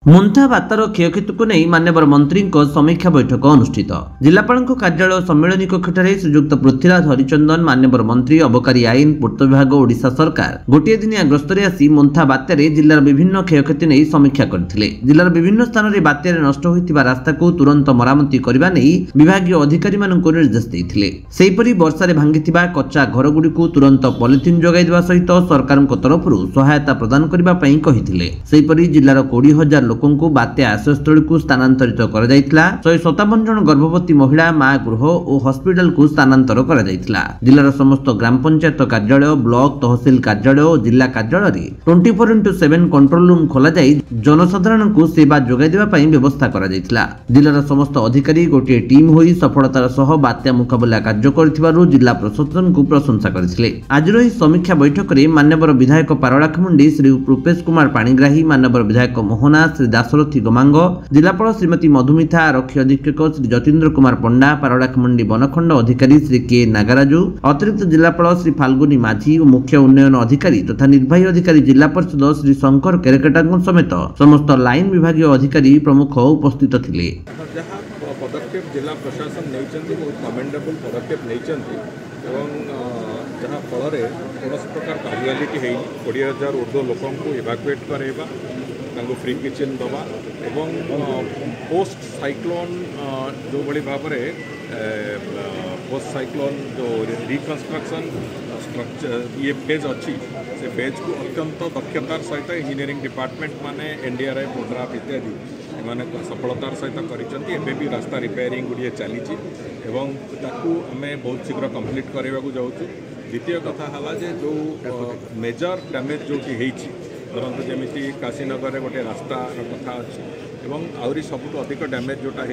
मुंथा बात्यार क्षयक्षति को नहीं मान्यवर मंत्री समीक्षा बैठक अनुष्ठित। जिलापाल कार्यालय सम्मेलन कक्ष में श्रीजुक्त पृथ्वीराज हरिचंदन मान्यवर मंत्री अबकारी आईन पूर्त विभाग ओडिशा सरकार गोटे दिनिया गस्तर आसी मुंथा बात्यार जिलार विभिन्न क्षयक्षति नहीं समीक्षा करथिले। जिलार विभिन्न स्थान में बात्यार नष्ट होइतिबा रास्ता को तुरंत मरामती करबा नै विभागीय अधिकारी मानक निर्देश देथिले। सेहिपरि वर्षा भांगिथिबा कच्चा घर गुड़िक तुरंत पॉलिथिन जोगाई देबा सहित सरकार तरफरु सहायता प्रदान करबा पई कहिथिले। सेहिपरि जिलार 20,000 लोकंकु बात्या आश्रयस्थल को स्थानांतरित कर 157 जन गर्भवती महिला मां गृह और हॉस्पिटल को स्थानांतर कर जिलार समस्त ग्राम पंचायत कार्यालय ब्लॉक तहसील कार्यालय और जिला कार्यालय 24x7 कंट्रोल रूम खोल जनसाधारण को सेवा जोगाई देबा पई व्यवस्था कर जिलार समस्त अधिकारी गोटे टीम होई सफलतार सह बात्या मुकाबला कार्य करथिबारु जिला प्रशासन को प्रशंसा करथिले। आज रही समीक्षा बैठक में मान्यवर विधायक पारलाखेमुंडी श्री रूपेश कुमार पाणिग्राही मान्यवर विधायक मोहना श्री दासरथी गमांग जिलापाल श्रीमती मधुमिता आरक्षी अधीक्षक श्री जतीन्द्र कुमार पंडा पारलाखेमुंडी बनखंड अधिकारी श्री के नागराजू अतिरिक्त जिलापाल श्री फाल्गुनी माझी और मुख्य उन्नयन अधिकारी तथा निर्वाही अधिकारी जिला परिषद श्री शंकर केरकेटा समेत समस्त लाइन विभाग अधिकारी प्रमुख उपस्थित थिले। पदक्षेप जिला प्रशासन बहुत कमेंडेबल पदक्षेप जहाँ फल कौन प्रकार काजुआलिटी है 20,000 ऊर्ध्व लोक इवाकुएट करवा फ्री किचन दवा एवं पोस्ट साइक्लोन जो बड़ी भाव में पोस्ट साइक्लोन जो रिकन्स्ट्रक्शन स्ट्रक्चर ये फेज अच्छी से फेज को अत्यंत दक्षतार सहित इंजीनियरिंग डिपार्टमेंट माने एनडीआरएफ ओड्राफ इत्यादि मैंने सफलतार सहित कर रास्ता रिपेयरिंग गुड़िए चली आम बहुत शीघ्र कंप्लीट करने को जाऊँ। द्वितीय कथा है जो मेजर डैमेज जो धरत जमी काशीनगर में गोटे रास्ता कथा अच्छी आहरी सबुठ अधिक डैमेज जोटा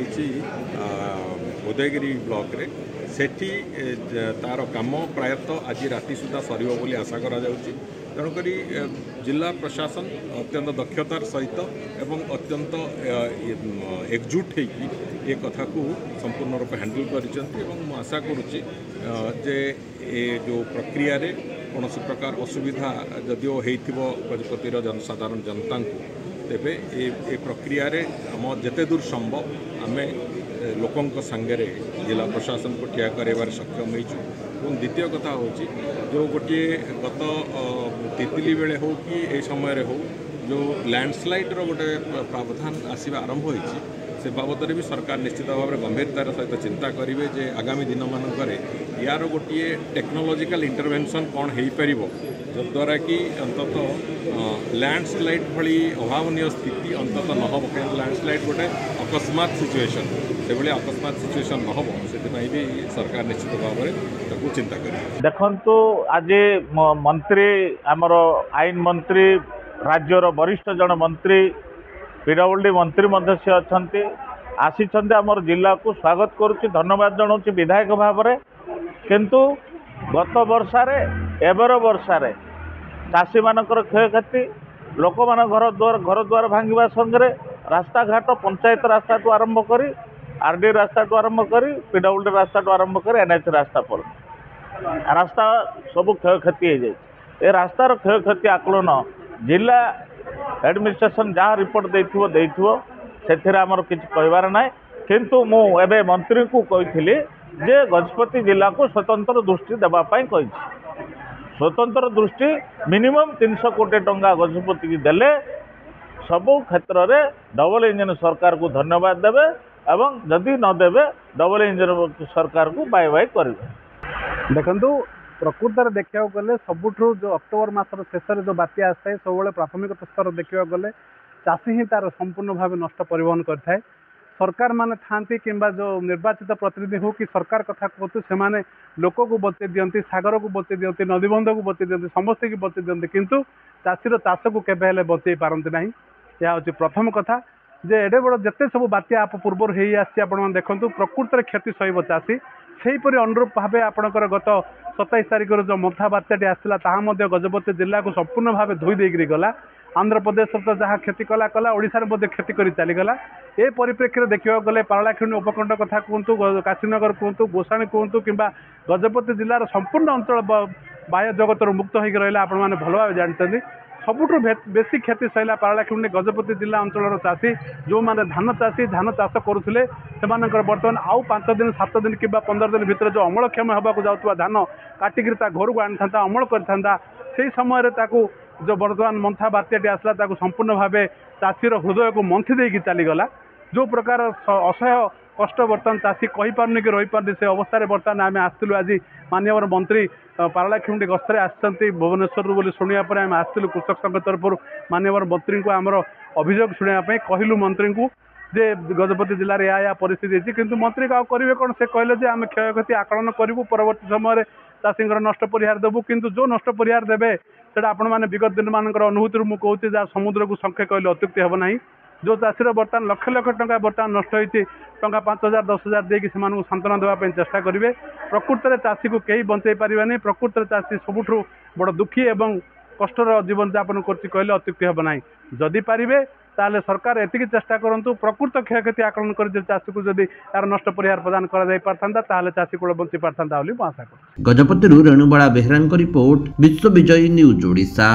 उदयगिरी ब्लॉक रे सेठी तार काम प्रायतः आज राति सुधा सर बोली आशा करा तेणुक जिला प्रशासन अत्यंत दक्षतार सहित एवं अत्यंत एकजुट होगी ये कथा को संपूर्ण रूप हैंडल कर आशा करुच्ची जे जो प्रक्रिया रे कौन प्रकार असुविधा जदिओ गजपतिर साधारण जनता को तेबे ए प्रक्रिया रे आम जेते दूर संभव आम लोकों संगे जिला प्रशासन को ठिया कर सक्षम हो। द्वितीय कथा हूँ जो गोटे गत तितली बेले हो कि ए समय हो जो लैंडस्लाइड गोटे प्रावधान आसवा आरंभ होती से बाबद भी सरकार निश्चित भाव में गंभीरतार सहित चिंता करेंगे जे आगामी दिन मानक यार गोटे टेक्नोलॉजिकल इंटरवेंशन कौन हो पार जद्वारा कि अंततः लैंडस्लाइड भली अभावन स्थिति अंततः न हो लैंडस्लाइड गोटे अकस्मात सिचुएशन से भाई अकस्मात सिचुएशन न हो भी सरकार निश्चित भाव में चिंता करें। देखो आज मंत्री आमर आईन मंत्री राज्यर वरिष्ठ जन मंत्री पीडब्ल्यूडी मंत्री से अच्छा आसी आमर जिला को स्वागत करुच्ची धन्यवाद जनाऊँ विधायक भाव में किंतु गत वर्षार एबर वर्षार चाषी मानकर क्षयक्षति लोक मान घर द्वार भांगा संगे रास्ता घाट पंचायत रास्ता टू आरंभ कर आरडी रास्ता टू आरंभ कर पीडब्ल्यूडी रास्ता टू आरंभ कर एनएच रास्ता पर रास्ता सब क्षयक्षति हो जाए रास्तार क्षयक्षति आकलन जिला एडमिनिस्ट्रेशन जहाँ रिपोर्ट से आमर किसी कहबार ना किंतु मु एबे मंत्री को कही जे गजपति जिला को स्वतंत्र दृष्टि देवाई कही स्वतंत्र दृष्टि मिनिमम 300 कोटी टंका गजपति की देले सबू क्षेत्र में डबल इंजन सरकार को धन्यवाद देवे एवं जदि न देवे डबल इंजन सरकार को बाय बाय करेंगे। देखु प्रकृत देखा गले सबुठ जो अक्टोबर मासर शेष जो बात्या आए सब प्राथमिक स्तर देखा गले चाषी ही तार संपूर्ण भाव नष्ट परिवहन करता है। सरकार माने थांती किंबा जो निर्वाचित प्रतिनिधि हो कि सरकार कथा कहतु से लोक को बचे दियंती सागर को बचे दियंती नदीबंध को बचे दियंती समस्त की बचे दियंती किंतु चाषीर चाष को केबे बचे पारंती नहीं। यह हूँ प्रथम कथा जे एडे बड़ जिते सब बात्या आप पूर्व हो देखु प्रकृत क्षति सह चाषी सेहीपरि अनुरूप भाव आपणकर गत 27 तारिख जो मथा बात्याटी आसला ताहा गजपति जिला को संपूर्ण भाव धोई देकर गला आंध्र प्रदेश तो जहाँ क्षति कला कला ओडिशा रे क्षति कर चलीगला। ए परिप्रेक्षी देखा गले पारलाखेमुंडी उपखंड कथा कहतु काशीनगर कहतु गोसाणी कहतु कि गजपति जिलार संपूर्ण अंचल बाह्य जगत मुक्त हो रहा आपण मैंने भल भाव जानते सबुठु बेसी क्षति सहिला पारलाखेमुंडी गजपति जिला अंचल चाषी जो मैंने धान चाषी धान चाष करुले से बर्तमान आउ 5 दिन 7 दिन कि 15 दिन भितर जो अमलक्षम होगा जाऊा धान काटिक घर को आनी था अमल करता से समय जो बर्तमान मंथा बात्याटी आसला संपूर्ण भाव चाषीर हृदय को मंथी देकी चलीगला जो प्रकार असह्य कष्ट बर्तमान चाषी कहीपारनी कि रही पारनी से अवस्था बर्तमान आम आसलु आज माननीय मंत्री पारलाखेमुंडी गस्तर आसछन्ती भुवनेश्वर बोली शुणा आम आसलु कृषक संघ तरफ माननीय मंत्री को आमर अभियोग शुणापी कहलु मंत्री को जे गजपति जिले में या परिस्थिति होती किंतु मंत्री का करेंगे कौन से कहले जे आम क्षयक्षति आकलन करूँ परवर्ती समय चाषी नष्ट परिहार देवु किंतु जो नष्ट परिहार देवे से आपण मैंने विगत दिन मान अनुभूति मुझे कहूँ जहाँ समुद्र को संख्या कहले अत्युक्ति हे ना जो चाषीर बर्तमान लक्ष लक्ष टंका बर्तमान नष्ट होती टंका 5,000 10,000 देकी से सांत्वना देवाई चेष्टा करेंगे प्रकृत में चाषी को कहीं बंचाई पारे प्रकृत में चाषी सबुठु बड़ दुखी एवं कष्टर जीवन यापन कहले अत्युक्ति हे ना जदि पारे ताले सरकार एतिकी चेष्टा करंतु प्रकृत क्षयक्षति आकलन कर चाषी को जदि यार नष्ट परिहार प्रदान करा जाय पारथांता ताले चाषी को बंची पारथांता बोली आशा कर गजपति रेणुबाला बेहरा रिपोर्ट विश्व विजयी न्यूज ओडिशा।